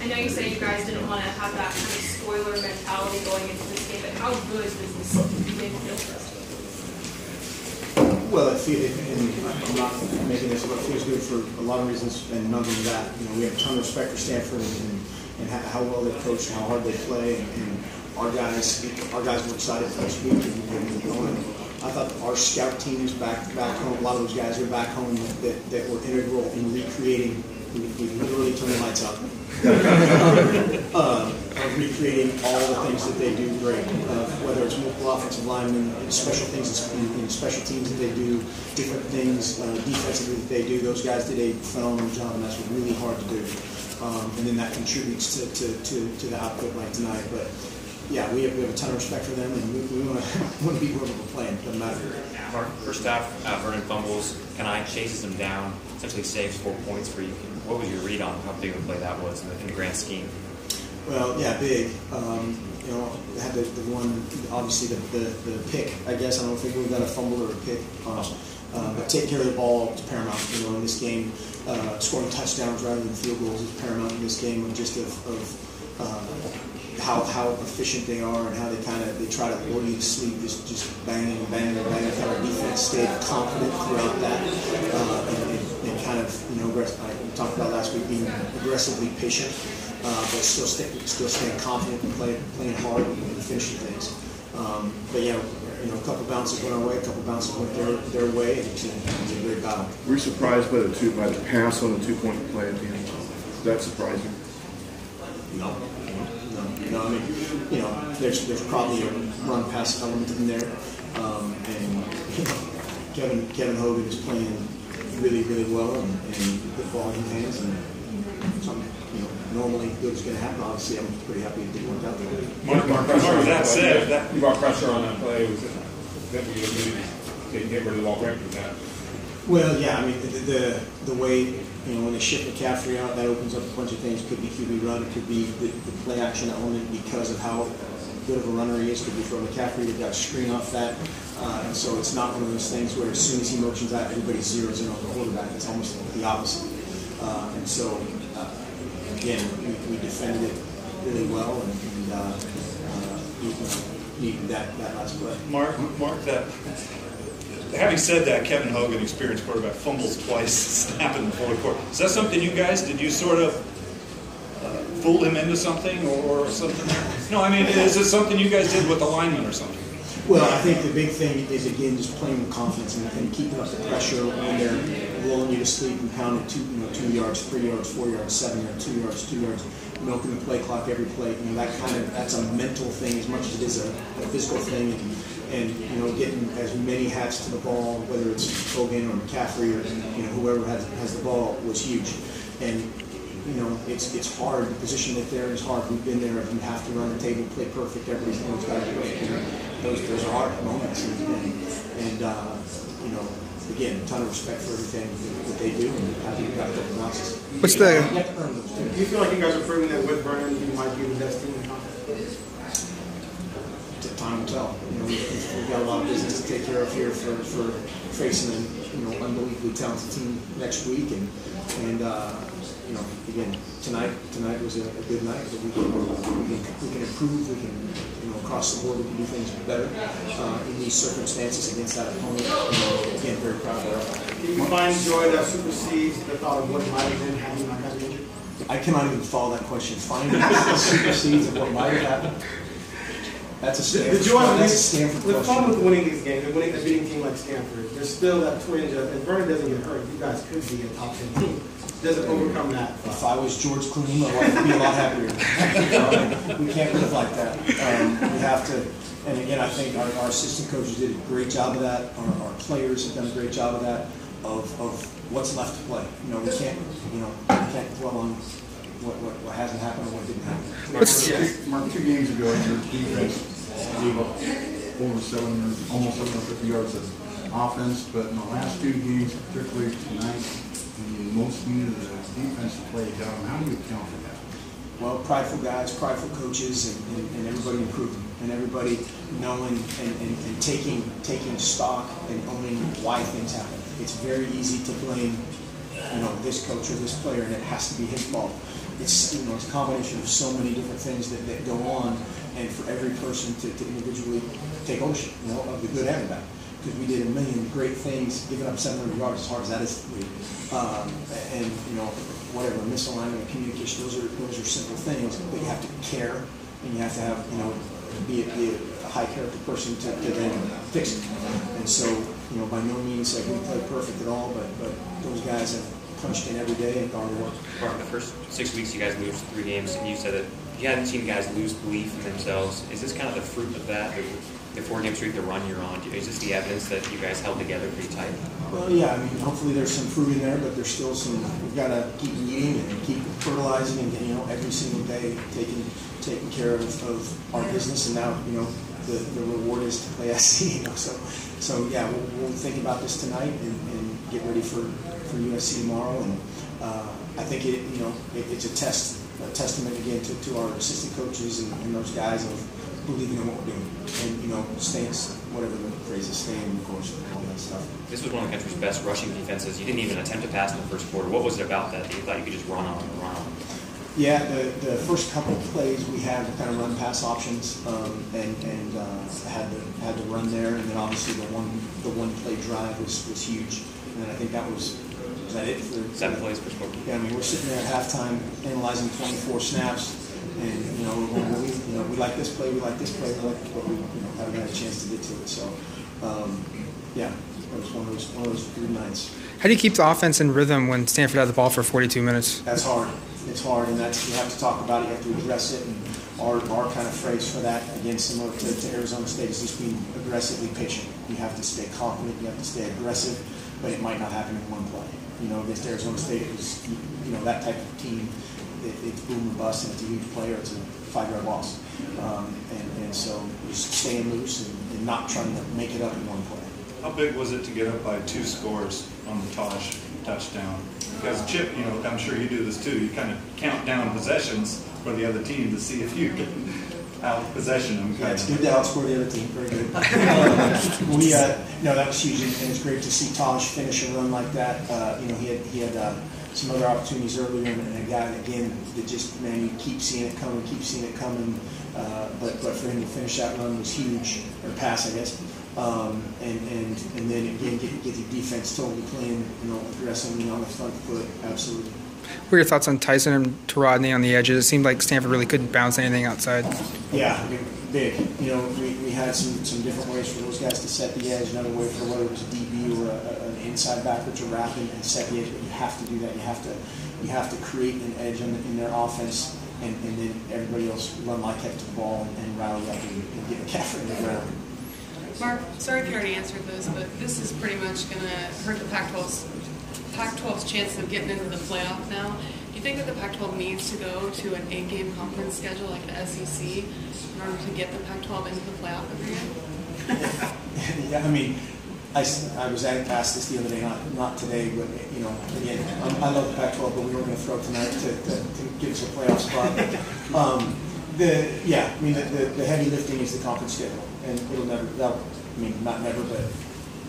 I know you say you guys didn't want to have that kind of spoiler mentality going into this game, but how good does this game feel for us? Well, I'm not making this, but it feels good for a lot of reasons, and none of that. You know, we have a ton of respect for Stanford and how well they coach and how hard they play, and our guys were excited for this week. And I thought our scout teams back home, a lot of those guys are back home that were integral in recreating. We literally turned the lights up. Recreating all the things that they do great, whether it's multiple offensive linemen, special things in special teams that they do, different things defensively that they do. Those guys did a phenomenal job, and that's really hard to do. And then that contributes to the output like tonight. But yeah, we have a ton of respect for them, and we want to be whoever we're playing. Doesn't matter. Mark, first half, Vernon fumbles, Kanai chases him down, essentially saves 4 points for you. What was your read on how big of a play that was in the grand scheme? Well, yeah, big. You know, had the one, obviously the pick. I guess I don't think we got a fumble or a pick, but taking care of the ball is paramount. You know, in this game, scoring touchdowns rather than field goals is paramount in this game. Just how efficient they are and how they try to lure you to sleep, just banging and banging and banging. How our defense stayed confident throughout that, and kind of, you know, we talked about last week being aggressively patient, but still staying confident and playing hard and finishing things. But yeah, you know, a couple bounces went our way, a couple bounces went their way, and it was a great battle. Were you surprised by the pass on the 2-point play at the end? Did that surprise you? No. I mean, you know, there's probably a run pass element in there, and you know, Kevin Hogan is playing really well and the ball in his hands, and something, you know, normally good is going to happen. Obviously, I'm pretty happy it didn't work out that way. Mark, that said, you brought pressure on that play. Was that we didn't get rid of the ball right with that? Well, yeah, I mean, the way, you know, when they ship McCaffrey out, that opens up a bunch of things. It could be QB run, it could be the play action element because of how good of a runner he is. It could be from McCaffrey that got a screen off that. And so it's not one of those things where as soon as he motions out, everybody zeroes in on the quarterback. It's almost the opposite. And so, again, we defended it really well, and needed that last play. Mark, having said that, Kevin Hogan, experienced quarterback, fumbles twice, snapping in the fourth quarter. Is that something you guys, did you sort of fool him into something or something? No, I mean, is it something you guys did with the lineman or something? Well, I think the big thing is, again, just playing with confidence and keeping up the pressure when they're rolling you to sleep and pounding 2 yards, 3 yards, 4 yards, 7 yards, 2 yards, milking the play clock every play. You know, that's a mental thing as much as it is a physical thing. And you know, getting as many hats to the ball, whether it's Hogan or McCaffrey or, you know, whoever has the ball, was huge. And you know, it's hard. The position that they're in is hard. We've been there. You have to run the table, play perfect. Everybody's got to be perfect. Those are hard moments. And you know, again, a ton of respect for everything that they do. And happy we got a couple bounces. What's the? Do you feel like you guys are proving that with Vernon, you might be the best team in the conference? Time will tell. You know, we've got a lot of business to take care of here for facing an, you know, unbelievably talented team next week, and you know, again, tonight was a good night, but we can improve. We can, you know, across the board we can do things better in these circumstances against that opponent. Again, very proud of that. Can you find joy that supersedes the thought of what might have been had you not gotten injured? I cannot even follow that question. Finding that supersedes of what might have happened. That's a Stanford. The fun with winning these games and winning a beating team like Stanford, there's still that twinge of, if Vernon doesn't get hurt, you guys could be a top 10 team. Doesn't overcome that. If I was George Clooney, my wife would be a lot happier. We can't live like that. We have to. And again, I think our assistant coaches did a great job of that. Our players have done a great job of that. Of what's left to play. You know, we can't dwell on what hasn't happened or what didn't happen. Mark, 2 games ago, your defense gave up almost 750 yards of offense, but in the last 2 games, particularly tonight, most needed the defense to play down. How do you account for that? Well, prideful guys, prideful coaches, and everybody improving, and everybody knowing and taking stock and owning why things happen. It's very easy to blame, you know, this coach or this player, and it has to be his fault. it's it's a combination of so many different things that go on, and for every person to individually take ownership, of the good and the bad. Because we did a million great things, giving up 700 yards as hard as that is to lead, and whatever misalignment and communication, those are simple things, but you have to care, and you have to have be a high character person to then fix it. And so by no means like we play perfect at all, but those guys have punched in every day and gone to work. Mark, the first 6 weeks you guys lose 3 games, and you said that you hadn't seen guys lose belief in themselves. Is this kind of the fruit of that? The 4-game streak, the run you're on, is this the evidence that you guys held together pretty tight? Well, yeah, I mean, hopefully there's some fruit in there, but there's still some. We've got to keep eating and keep fertilizing, and every single day taking care of our business. And now, the reward is to play SC. So yeah, we'll think about this tonight and get ready for USC tomorrow. And I think it's a testament again to our assistant coaches and those guys of believing in what we're doing, and staying, whatever the phrase is, staying in the course and all that stuff. This was one of the country's best rushing defenses. You didn't even attempt to pass in the first quarter. What was it about that you thought you could just run on? Yeah, the first couple of plays we had were kind of run pass options, and had to run there, and then obviously the one play drive was huge, and then I think that was that it for 7 plays per quarter. Yeah, I mean, we're sitting there at halftime analyzing 24 snaps. And we like this play, we like this play, but we haven't had a chance to get to it. So, yeah, it was one of those good nights. How do you keep the offense in rhythm when Stanford had the ball for 42 minutes? That's hard. It's hard, and you have to talk about it. You have to address it. And our kind of phrase for that, again, similar to Arizona State, is just being aggressively patient. You have to stay confident. You have to stay aggressive, but it might not happen in one play. Against Arizona State, it was that type of team. It's boom and bust, and it's a huge play, or it's a 5-yard loss. And so just staying loose and not trying to make it up in one play. How big was it to get up by 2 scores on the Tosh touchdown? Because Chip, I'm sure you do this too. You kind of count down possessions for the other team to see if you can out-possession them. Yeah, it's good to outscore the other team. Very good. That was huge, and it's great to see Tosh finish a run like that. He had some other opportunities earlier, and a guy again that just, man, you keep seeing it coming. But for him to finish that run was huge, or pass, I guess. And then again get the defense totally clean, aggressively on the front foot. Absolutely. What are your thoughts on Tyson and Rodney on the edges? It seemed like Stanford really couldn't bounce anything outside. Yeah, big. We had some different ways for those guys to set the edge. Another way for whether it was a DB or an inside backer to wrap and set the edge. But you have to do that. You have to create an edge in their offense, and then everybody else run like heck to the ball and rally up and get McCaffrey in the ground. Mark, sorry if you already answered this, but this is pretty much going to hurt the Pac-12's chances of getting into the playoff now. Do you think that the Pac-12 needs to go to an 8-game conference schedule like the SEC in order to get the Pac-12 into the playoff every year? Yeah, I mean, I was asked this the other day, not today, but again, I love the Pac-12, but we were going to throw tonight to give us a playoff spot. The heavy lifting is the conference schedule, and not never, but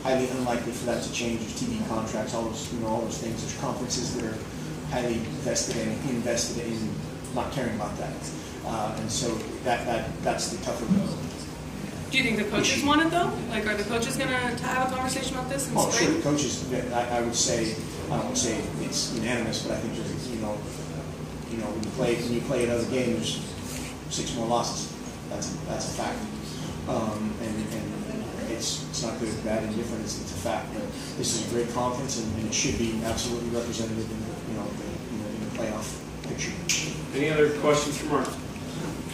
highly unlikely for that to change. There's TV contracts, all those things. There's conferences that are highly invested in not caring about that, and so that's the tougher one. Do you think the coaches want it though? Like, are the coaches going to have a conversation about this in spring? Sure, the coaches. I would say, I don't say it's unanimous, but I think there's when you play another game, there's 6 more losses. That's a fact. And it's not good, bad, indifferent. It's a fact. But this is a great conference, and it should be absolutely representative in the playoff picture. Any other questions for Mark?